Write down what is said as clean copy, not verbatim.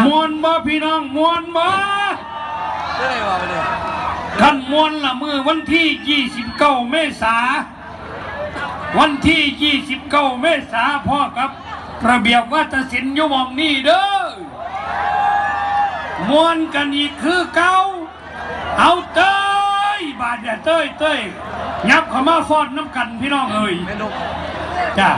มวนบ่พี่น้องมวนบ่ได้บ่ไปเนี่ยท่านมวนละมือวันที่29 เมษาวันที่29 เมษาพ่อครับระเบียบวัฒนศิลป์อยู่หม่องนี้เด้อมวนกันอีกคือเก่าเอาเต้ยบาดเนี่ยเต้ยยับเข้ามาฟ้อนน้ำกันพี่น้องเอ้ยจ้า